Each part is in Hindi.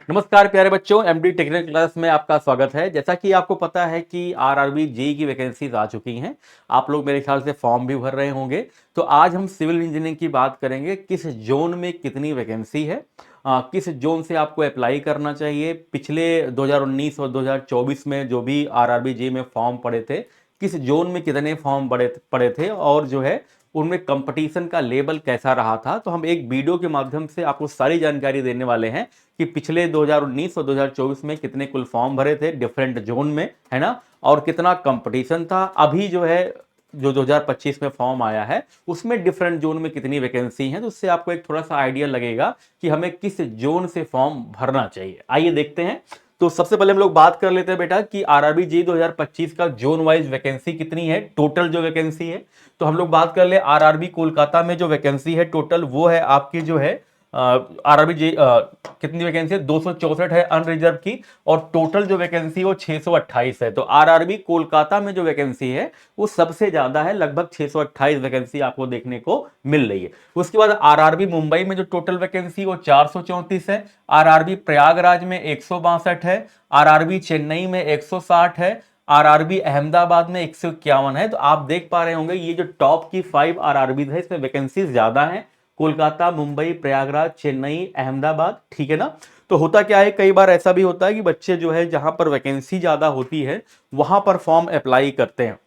नमस्कार प्यारे बच्चों, एमडी टेक्निकल क्लास में आपका स्वागत है। जैसा कि आपको पता है कि आरआरबी जेई की वैकेंसीज आ चुकी हैं। आप लोग मेरे ख्याल से फॉर्म भी भर रहे होंगे। तो आज हम सिविल इंजीनियरिंग की बात करेंगे, किस जोन में कितनी वैकेंसी है, किस जोन से आपको अप्लाई करना चाहिए। पिछले 2019 और 2024 में जो भी आरआरबी जेई में फॉर्म पड़े थे, किस जोन में कितने फॉर्म पड़े थे और जो है उनमें कंपटीशन का लेवल कैसा रहा था। तो हम एक वीडियो के माध्यम से आपको सारी जानकारी देने वाले हैं कि पिछले 2019 और 2024 में कितने कुल फॉर्म भरे थे डिफरेंट जोन में, है ना, और कितना कंपटीशन था। अभी जो है जो 2025 में फॉर्म आया है उसमें डिफरेंट जोन में कितनी वैकेंसी है, तो उससे आपको एक थोड़ा सा आइडिया लगेगा कि हमें किस जोन से फॉर्म भरना चाहिए। आइए देखते हैं। तो सबसे पहले हम लोग बात कर लेते हैं बेटा कि आरआरबी जी 2025 का जोन वाइज वैकेंसी कितनी है, टोटल जो वैकेंसी है। तो हम लोग बात कर ले आरआरबी कोलकाता में जो वैकेंसी है टोटल, वो है आपकी जो है आरआरबी जी कितनी वैकेंसी है, 264 है अनरिजर्व की, और टोटल जो वैकेंसी है वो 628 है। तो आरआरबी कोलकाता में जो वैकेंसी है वो सबसे ज्यादा है, लगभग 628 वैकेंसी आपको देखने को मिल रही है। उसके बाद आरआरबी मुंबई में जो टोटल वैकेंसी वो 434 है, आरआरबी प्रयागराज में 162 है, आरआरबी चेन्नई में 160 है, आरआरबी अहमदाबाद में 151 है। तो आप देख पा रहे होंगे ये जो टॉप की 5 आरआरबी है इसमें वैकेंसीज ज्यादा है, कोलकाता, मुंबई, प्रयागराज, चेन्नई, अहमदाबाद, ठीक है ना। तो होता क्या है, कई बार ऐसा भी होता है कि बच्चे जो है जहां पर वैकेंसी ज्यादा होती है वहां पर फॉर्म अप्लाई करते हैं।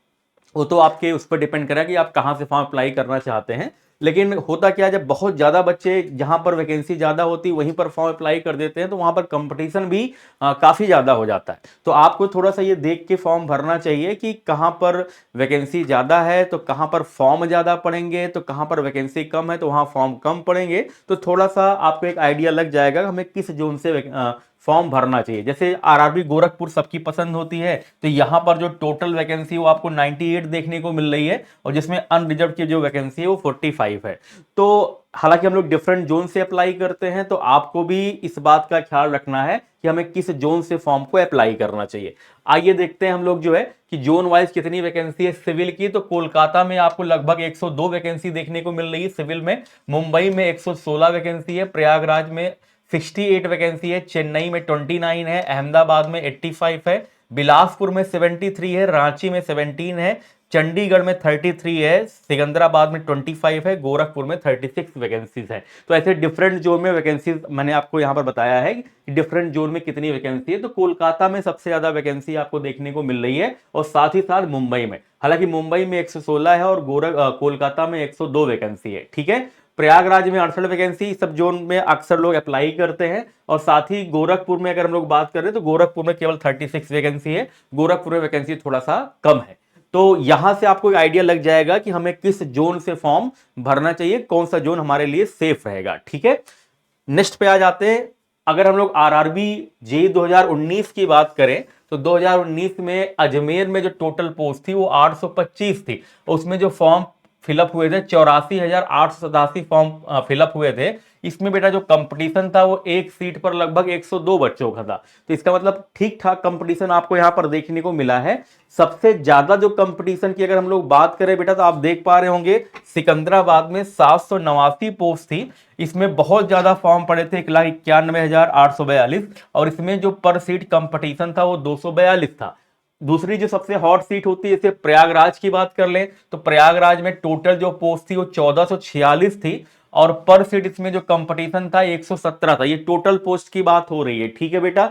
वो तो आपके उस पर डिपेंड करेगा कि आप कहां से फॉर्म अप्लाई करना चाहते हैं। लेकिन होता क्या है, जब बहुत ज्यादा बच्चे जहां पर वैकेंसी ज्यादा होती वहीं पर फॉर्म अप्लाई कर देते हैं तो वहां पर कंपटीशन भी काफी ज्यादा हो जाता है। तो आपको थोड़ा सा ये देख के फॉर्म भरना चाहिए कि कहां पर वैकेंसी ज्यादा है तो कहां पर फॉर्म ज्यादा पड़ेंगे, तो कहां पर वैकेंसी कम है तो वहां फॉर्म कम पड़ेंगे। तो थोड़ा सा आपको एक आइडिया लग जाएगा हमें किस जोन से फॉर्म भरना चाहिए। जैसे आरआरबी गोरखपुर सबकी पसंद होती है, तो यहां पर जो टोटल वैकेंसी वो आपको 98 देखने को मिल रही है, और जिसमें अनरिजर्व की जो वैकेंसी है वो 45 है। तो हालांकि हम लोग डिफरेंट जोन से अप्लाई करते हैं, तो आपको भी इस बात का ख्याल रखना है कि हमें किस जोन से फॉर्म को अप्लाई करना चाहिए। आइए देखते हैं हम लोग जो है कि जोन वाइज कितनी वैकेंसी है सिविल की। तो कोलकाता में आपको लगभग 102 वैकेंसी देखने को मिल रही है सिविल में, मुंबई में 116 वैकेंसी है, प्रयागराज में 68 वैकेंसी है, चेन्नई में 29 है, अहमदाबाद में 85 है, बिलासपुर में 73 है, रांची में 17 है, चंडीगढ़ में 33 है, सिकंदराबाद में 25 है, गोरखपुर में 36 वैकेंसीज है। तो ऐसे डिफरेंट जोन में वैकेंसीज मैंने आपको यहां पर बताया है कि डिफरेंट जोन में कितनी वैकेंसी है। तो कोलकाता में सबसे ज्यादा वैकेंसी आपको देखने को मिल रही है, और साथ ही साथ मुंबई में, हालांकि मुंबई में 116 है और कोलकाता में 102 वैकेंसी है, ठीक है। प्रयागराज में 68 वैकेंसी, सब जोन में अक्सर लोग अप्लाई करते हैं। और साथ ही गोरखपुर में अगर हम लोग बात करें तो गोरखपुर में केवल 36 वैकेंसी है, गोरखपुर में वैकेंसी थोड़ा सा कम है। तो यहां से आपको एक आइडिया लग जाएगा कि हमें किस जोन से फॉर्म भरना चाहिए, कौन सा जोन हमारे लिए सेफ रहेगा, ठीक है। नेक्स्ट पे आ जाते हैं। अगर हम लोग आरआरबी जे 2019 की बात करें तो 2019 में अजमेर में जो टोटल पोस्ट थी वो 825 थी, उसमें जो फॉर्म फिलअप हुए थे 84,887 फॉर्म फिलअप हुए थे। इसमें बेटा जो कंपटीशन था वो एक सीट पर लगभग 102 बच्चों का था। तो इसका मतलब ठीक ठाक कंपटीशन आपको यहां पर देखने को मिला है। सबसे ज्यादा जो कंपटीशन की अगर हम लोग बात करें बेटा, तो आप देख पा रहे होंगे सिकंदराबाद में 789 पोस्ट थी। इसमें बहुत ज्यादा फॉर्म पड़े थे, 1,91,842, और इसमें जो पर सीट कंपटीशन था वो 242 था। दूसरी जो सबसे हॉट सीट होती है, जैसे प्रयागराज की बात कर लें तो प्रयागराज में टोटल जो पोस्ट थी वो 1446 थी, और पर सीट इसमें जो कंपटीशन था 117 था। ये टोटल पोस्ट की बात हो रही है, ठीक है बेटा।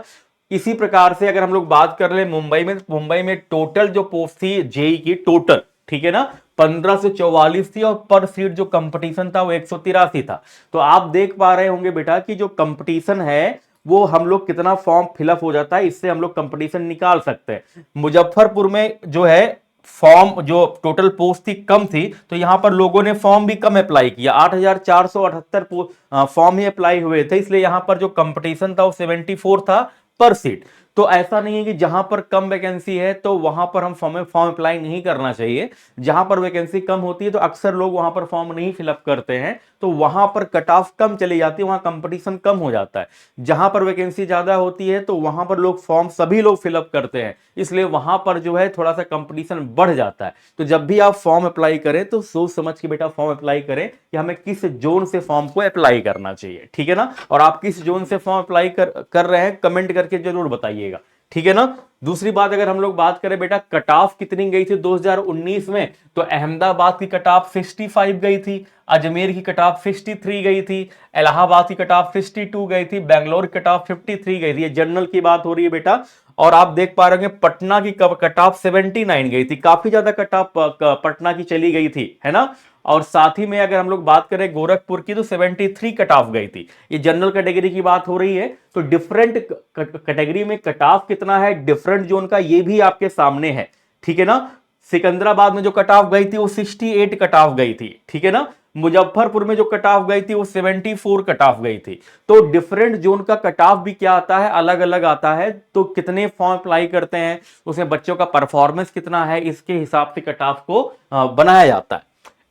इसी प्रकार से अगर हम लोग बात कर ले मुंबई में टोटल जो पोस्ट थी जेई की टोटल, ठीक है ना, 1544 थी, और पर सीट जो कंपटीशन था वो 183 था। तो आप देख पा रहे होंगे बेटा कि जो कंपटीशन है वो हम लोग कितना फॉर्म फिलअप हो जाता है, इससे हम लोग कंपटीशन निकाल सकते हैं। मुजफ्फरपुर में जो है फॉर्म जो टोटल पोस्ट थी कम थी, तो यहां पर लोगों ने फॉर्म भी कम अप्लाई किया, 8,478 फॉर्म ही अप्लाई हुए थे, इसलिए यहां पर जो कंपटीशन था वो 74 था पर सीट। तो ऐसा नहीं है कि जहां पर कम वैकेंसी है तो वहां पर हम फॉर्म अप्लाई नहीं करना चाहिए। जहां पर वैकेंसी कम होती है तो अक्सर लोग वहां पर फॉर्म नहीं फिलअप करते हैं, तो वहां पर कट ऑफ कम चली जाती है, वहां कंपटीशन कम हो जाता है। जहां पर वैकेंसी ज्यादा होती है तो वहां पर लोग फॉर्म सभी लोग फिलअप करते हैं, इसलिए वहां पर जो है थोड़ा सा कंपटीशन बढ़ जाता है। तो जब भी आप फॉर्म अप्लाई करें तो सोच समझ के बेटा फॉर्म अप्लाई करें कि हमें किस जोन से फॉर्म को अप्लाई करना चाहिए, ठीक है ना। और आप किस जोन से फॉर्म अप्लाई कर रहे हैं कमेंट करके जरूर बताइएगा, ठीक है ना। दूसरी बात, अगर हम लोग बात करें बेटा कट ऑफ कितनी गई थी 2019 में, तो अहमदाबाद की कट ऑफ 65 गई थी, अजमेर की कट ऑफ 63 गई थी, इलाहाबाद की कट ऑफ 62 गई थी, बेंगलोर की कट ऑफ 53 गई थी। ये जनरल की बात हो रही है बेटा। और आप देख पा रहे हैं पटना की कट ऑफ 79 गई थी, काफी ज्यादा कट ऑफ पटना की चली गई थी, है ना। और साथ ही में अगर हम लोग बात करें गोरखपुर की तो 73 कट ऑफ गई थी। ये जनरल कैटेगरी की बात हो रही है। तो डिफरेंट कैटेगरी में कट ऑफ कितना है डिफरेंट जोन का, ये भी आपके सामने है, ठीक है ना। सिकंदराबाद में जो कट ऑफ गई थी वो 68 कट ऑफ गई थी, ठीक है ना। मुजफ्फरपुर में जो कट ऑफ गई थी वो 74 कट ऑफ गई थी। तो डिफरेंट जोन का कट ऑफ भी क्या आता है, अलग अलग आता है। तो कितने फॉर्म अप्लाई करते हैं, उसमें बच्चों का परफॉर्मेंस कितना है, इसके हिसाब से कट ऑफ को बनाया जाता है।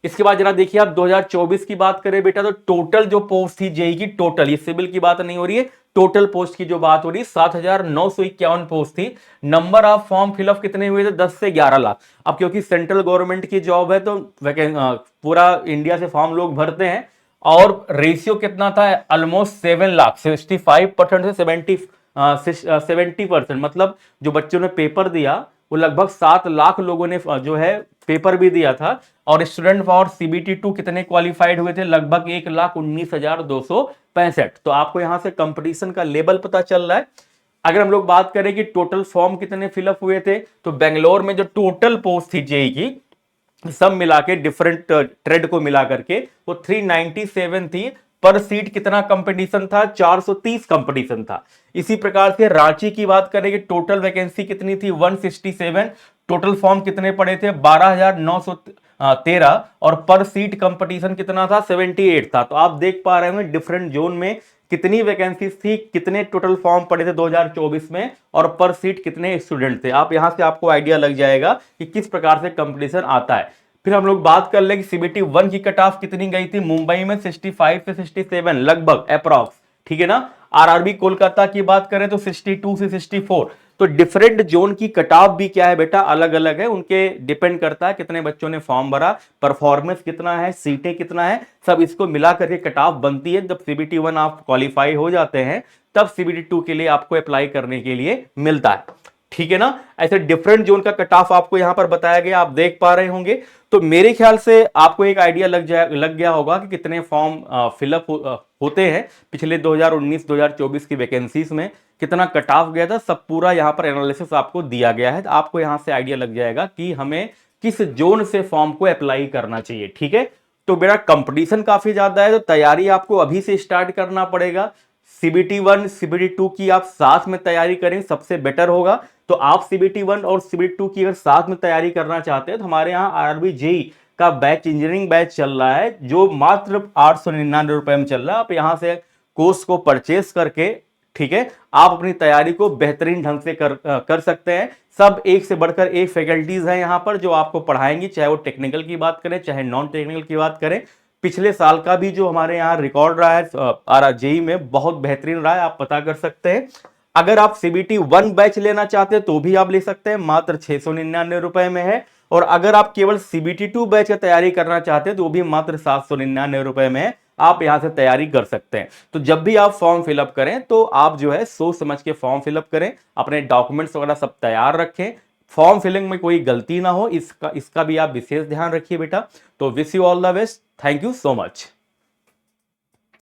इसके बाद जरा देखिए आप 2024 की बात करें बेटा, तो टोटल जो पोस्ट थी जेई की, टोटल, ये सिविल की बात नहीं हो रही है, टोटल पोस्ट की जो बात हो रही है 7,951 पोस्ट थी। नंबर ऑफ फॉर्म फिलअप कितने हुए थे, 10 से 11 लाख। अब क्योंकि सेंट्रल गवर्नमेंट की जॉब है तो पूरा इंडिया से फॉर्म लोग भरते हैं, और रेशियो कितना था, ऑलमोस्ट 7 लाख, 65% से 70%, मतलब जो बच्चों ने पेपर दिया वो लगभग 7 लाख लोगों ने जो है पेपर भी दिया था। और स्टूडेंट फॉर सीबीटी 2 कितने क्वालिफाइड हुए थे, लगभग 1,19,265। तो आपको यहां से कंपटीशन का लेवल पता चल रहा है। अगर हम लोग बात करें कि टोटल फॉर्म कितने फिलअप हुए थे, तो बेंगलोर में जो टोटल पोस्ट थी जेई की सब मिला के डिफरेंट ट्रेड को मिला करके वो 397 थी। पर सीट कितना कंपटीशन था, 430 कंपटीशन था। इसी प्रकार से रांची की बात करें कि टोटल वैकेंसी कितनी थी, 167। टोटल फॉर्म कितने पड़े थे, 12,913। और पर सीट कंपटीशन कितना था, 78 था। तो आप देख पा रहे हैं डिफरेंट जोन में कितनी वैकेंसीज थी, कितने टोटल फॉर्म पड़े थे 2024 में, और पर सीट कितने स्टूडेंट थे। आप यहां से आपको आइडिया लग जाएगा कि किस प्रकार से कंपटीशन आता है। फिर हम लोग बात कर ले कि सीबीटी 1 की कट ऑफ कितनी गई थी, मुंबई में 65 से 67 लगभग अप्रॉक्स, ठीक है ना। आरआरबी कोलकाता की बात करें तो 62 से 64। तो डिफरेंट जोन की कट ऑफ भी क्या है बेटा, अलग अलग है, उनके डिपेंड करता है कितने बच्चों ने फॉर्म भरा, परफॉर्मेंस कितना है, सीटें कितना है, सब इसको मिला करके कट ऑफ बनती है। जब सीबीटी 1 आप क्वालिफाई हो जाते हैं तब सीबीटी 2 के लिए आपको अप्लाई करने के लिए मिलता है, ठीक है ना। ऐसे डिफरेंट जोन का कट ऑफ आपको यहां पर बताया गया, आप देख पा रहे होंगे। तो मेरे ख्याल से आपको एक आइडिया लग गया होगा कि कितने फॉर्म फिलअप होते हैं पिछले 2019-2024 की वैकेंसीज में, कितना कट ऑफ गया था, सब पूरा यहां पर एनालिसिस आपको दिया गया है। तो आपको यहां से आइडिया लग जाएगा कि हमें किस जोन से फॉर्म को अप्लाई करना चाहिए, ठीक है। तो मेरा कंपटीशन काफी ज्यादा है, तो तैयारी आपको अभी से स्टार्ट करना पड़ेगा। सीबीटी 1 सीबीटी 2 की आप साथ में तैयारी करें, सबसे बेटर होगा। तो आप सीबीटी 1 और सीबीटी 2 की अगर साथ में तैयारी करना चाहते हैं तो हमारे यहाँ आरआरबी जेई का बैच, इंजीनियरिंग बैच चल रहा है, जो मात्र 899 रुपए में चल रहा है। आप यहां से कोर्स को परचेस करके, ठीक है, आप अपनी तैयारी को बेहतरीन ढंग से कर सकते हैं। सब एक से बढ़कर एक फैकल्टीज हैं यहां पर जो आपको पढ़ाएंगी, चाहे वो टेक्निकल की बात करें चाहे नॉन टेक्निकल की बात करें। पिछले साल का भी जो हमारे यहाँ रिकॉर्ड रहा है आरआरजेई में बहुत बेहतरीन रहा है, आप पता कर सकते हैं। अगर आप सीबीटी 1 बैच लेना चाहते हैं तो भी आप ले सकते हैं, मात्र 699 रुपए में है। और अगर आप केवल सीबीटी 2 बैच की तैयारी करना चाहते हैं तो वो भी मात्र 799 रुपए में है, आप यहां से तैयारी कर सकते हैं। तो जब भी आप फॉर्म फिलअप करें तो आप जो है सोच समझ के फॉर्म फिलअप करें, अपने डॉक्यूमेंट्स वगैरह सब तैयार रखें, फॉर्म फिलिंग में कोई गलती ना हो, इसका भी आप विशेष ध्यान रखिए बेटा। तो wish you all the best, thank you so much.